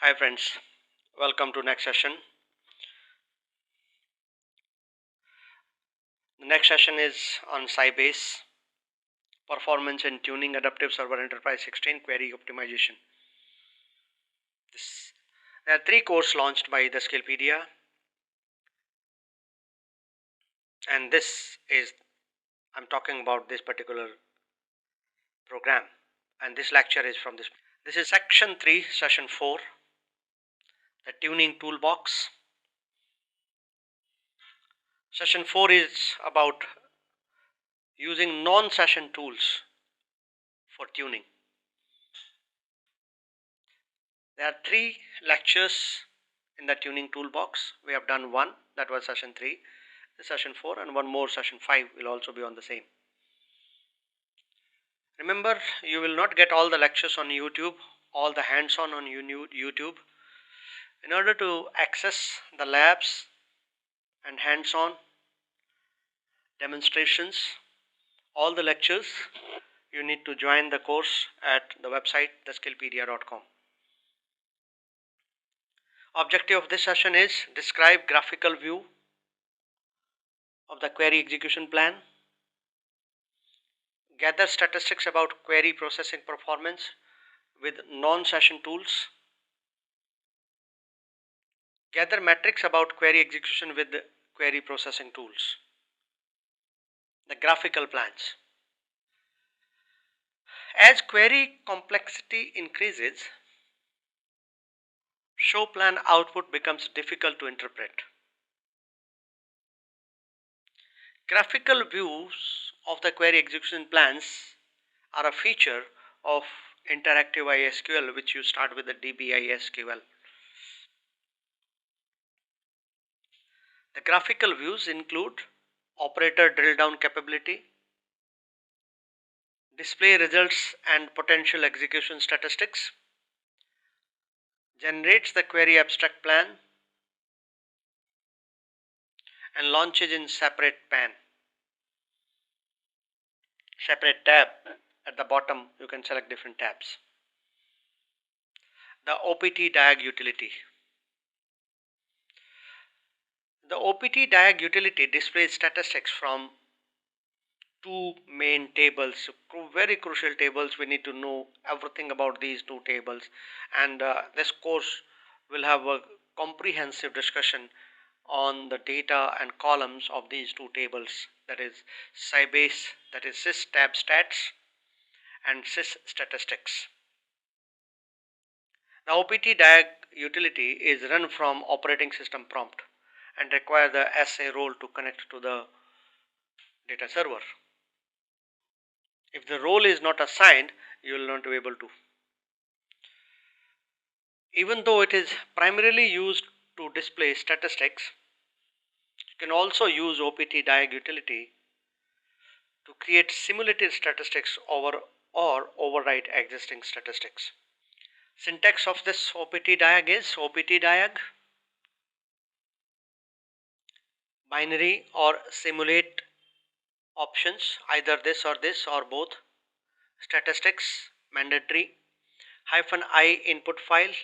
Hi friends, welcome to next session. The next session is on SAP ASE, Performance and Tuning Adaptive Server Enterprise 16 Query Optimization. There are 3 courses launched by the Skillpedia, and I'm talking about this particular program, and this lecture is from this. This is section 3, session 4, the tuning toolbox. Session 4 is about using non-session tools for tuning. There are 3 lectures in the tuning toolbox. We have done one, that was session 3, session 4, and one more, session 5 will also be on the same. Remember, you will not get all the lectures on YouTube, all the hands-on on YouTube. In order to access the labs and hands-on demonstrations, all the lectures, you need to join the course at the website theskillpedia.com. Objective of this session is describe graphical view of the query execution plan, gather statistics about query processing performance with non-session tools, gather metrics about query execution with query processing tools. The graphical plans. As query complexity increases, showplan output becomes difficult to interpret. Graphical views of the query execution plans are a feature of Interactive SQL, which you start with the DBI SQL. The graphical views include operator drill down capability, display results and potential execution statistics, generates the query abstract plan, and launches in separate tab. At the bottom you can select different tabs. The OPT diag utility. The OPT diag utility displays statistics from 2 main tables, very crucial tables. We need to know everything about these 2 tables, and this course will have a comprehensive discussion on the data and columns of these 2 tables, that is SAP ASE, that is sys tab stats and sys statistics. The OPT diag utility is run from operating system prompt and require the SA role to connect to the data server. If the role is not assigned, you will not be able to. Even though it is primarily used to display statistics, you can also use OPT diag utility to create simulated statistics or overwrite existing statistics. Syntax of this OPT diag is OPT diag, binary or simulate options, either this or both, statistics mandatory, -I input file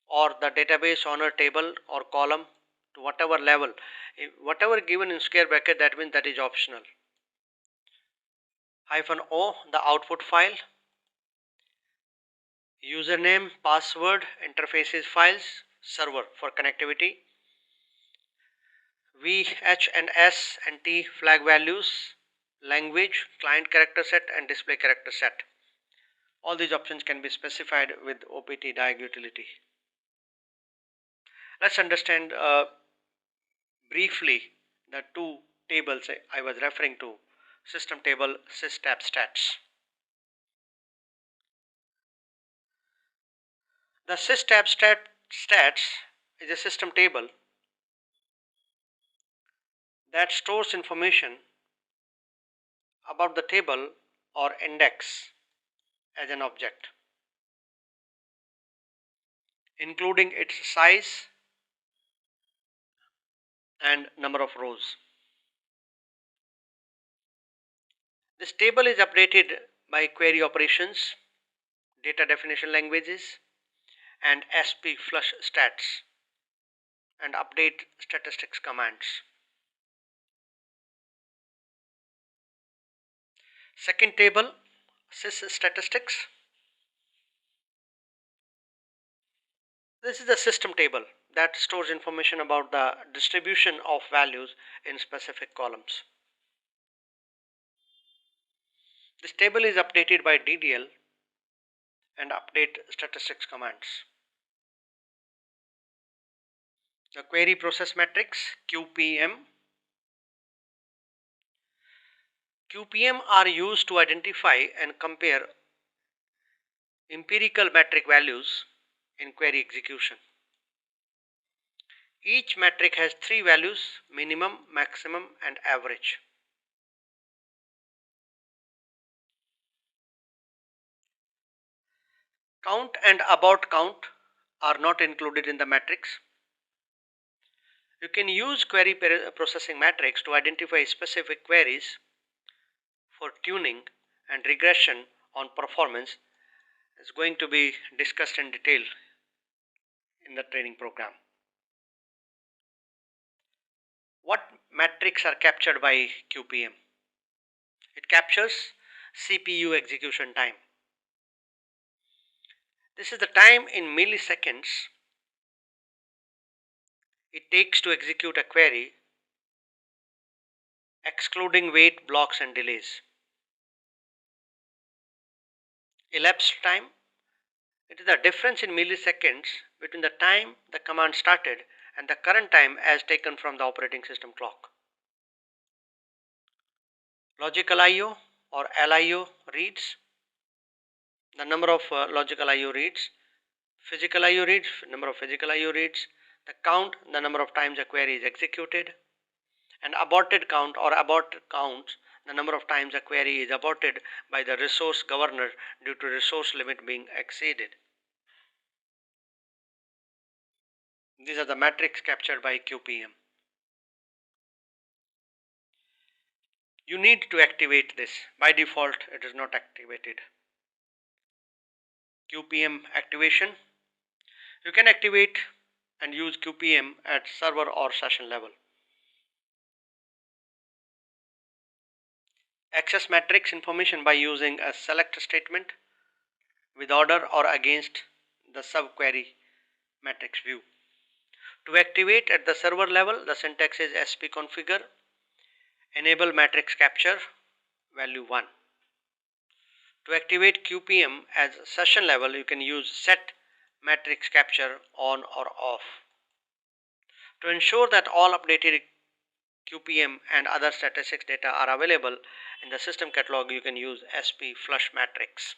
or the database owner table or column to whatever level, whatever given in square bracket, that means that is optional. -O the output file, username, password, interfaces files, server for connectivity, V, H and S and T flag values, language, client character set and display character set. All these options can be specified with OPT diag utility. Let's understand briefly the 2 tables I was referring to. System table, sys tab stats. The sys tab stats is a system table that stores information about the table or index as an object, including its size and number of rows. This table is updated by query operations, data definition languages, and sp flush stats and update statistics commands. Second table, sys statistics. This is the system table that stores information about the distribution of values in specific columns. This table is updated by DDL and update statistics commands. The query process metrics, QPM. QPM are used to identify and compare empirical metric values in query execution. Each metric has three values: minimum, maximum, and average. Count and abort count are not included in the matrix. You can use query processing matrix to identify specific queries for tuning and regression on performance. Is going to be discussed in detail in the training program. What metrics are captured by QPM? It captures CPU execution time. This is the time in milliseconds it takes to execute a query, excluding wait, blocks, and delays. Elapsed time, it is the difference in milliseconds between the time the command started and the current time as taken from the operating system clock. Logical I/O or LIO reads, the number of logical I/O reads. Physical I/O reads, number of physical I/O reads. The count, the number of times a query is executed. And aborted count or abort counts, the number of times a query is aborted by the resource governor due to resource limit being exceeded. These are the metrics captured by QPM. You need to activate this. By default, it is not activated. QPM activation. You can activate and use QPM at server or session level. Access matrix information by using a select statement with order or against the subquery matrix view. To activate at the server level, the syntax is spconfigure enable matrix capture value 1. To activate QPM as session level, you can use set matrix capture on or off. To ensure that all updated QPM and other statistics data are available in the system catalog, you can use sp flush matrix.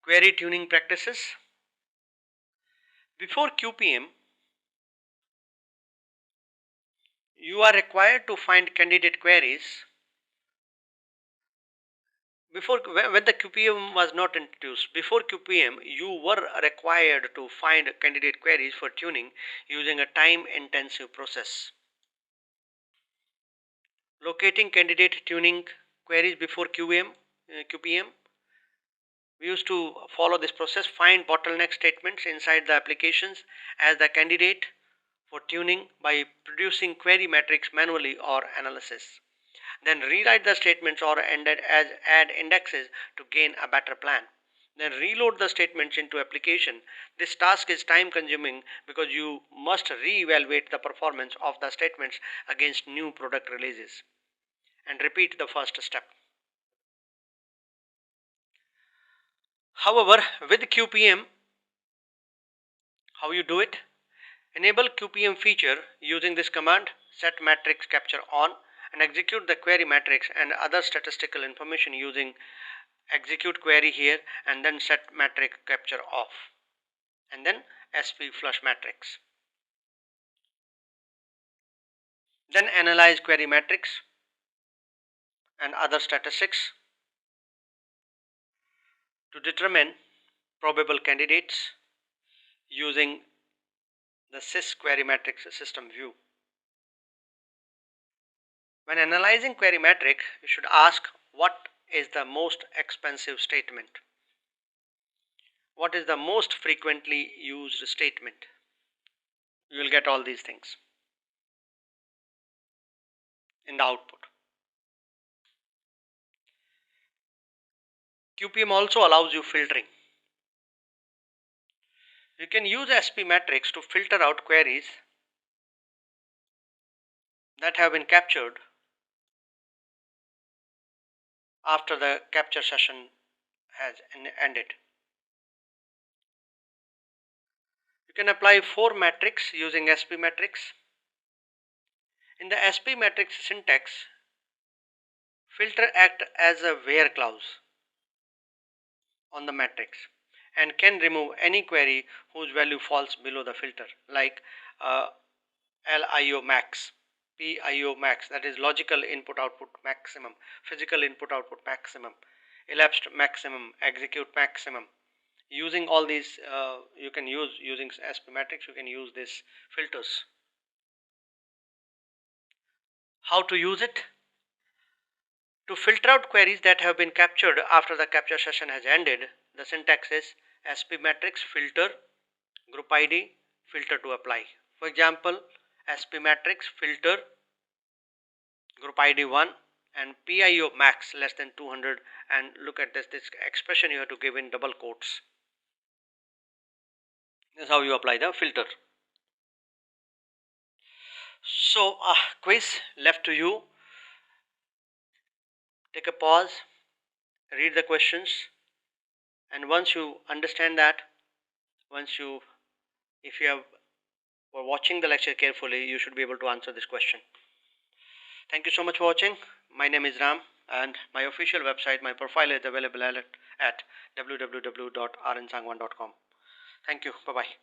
Query tuning practices. Before QPM, you are required to find candidate queries. When the QPM was not introduced, before QPM, you were required to find candidate queries for tuning using a time-intensive process. Locating candidate tuning queries before QPM, we used to follow this process. Find bottleneck statements inside the applications as the candidate for tuning by producing query metrics manually or analysis. Then rewrite the statements or add indexes to gain a better plan. Then reload the statements into application. This task is time consuming because you must re-evaluate the performance of the statements against new product releases. And repeat the first step. However, with QPM, how you do it? Enable QPM feature using this command, set matrix capture on, and execute the query matrix and other statistical information using execute query here and then set matrix capture off, and then sp flush matrix. Then analyze query matrix and other statistics to determine probable candidates using the sys query matrix system view. When analyzing query matrix, you should ask what is the most expensive statement? What is the most frequently used statement? You will get all these things in the output. QPM also allows you filtering. You can use SP metrics to filter out queries that have been captured after the capture session has ended. You can apply 4 metrics using SP metrics. In the SP metrics syntax, filter acts as a where clause on the matrix and can remove any query whose value falls below the filter, like LIO max, PIO max, that is logical input output maximum, physical input output maximum, elapsed maximum, execute maximum. Using all these, you can use using SP metrics, you can use these filters. How to use it? To filter out queries that have been captured after the capture session has ended, the syntax is SP matrix filter group ID filter to apply. For example, SP matrix filter group ID 1 and PIO max less than 200, and look at this expression you have to give in double quotes. This is how you apply the filter. So quiz left to you. Take a pause, read the questions, and once you understand that, if you have were watching the lecture carefully, you should be able to answer this question. Thank you so much for watching. My name is Ram, and my official website, my profile is available at www.rnsangwan.com. Thank you. Bye bye.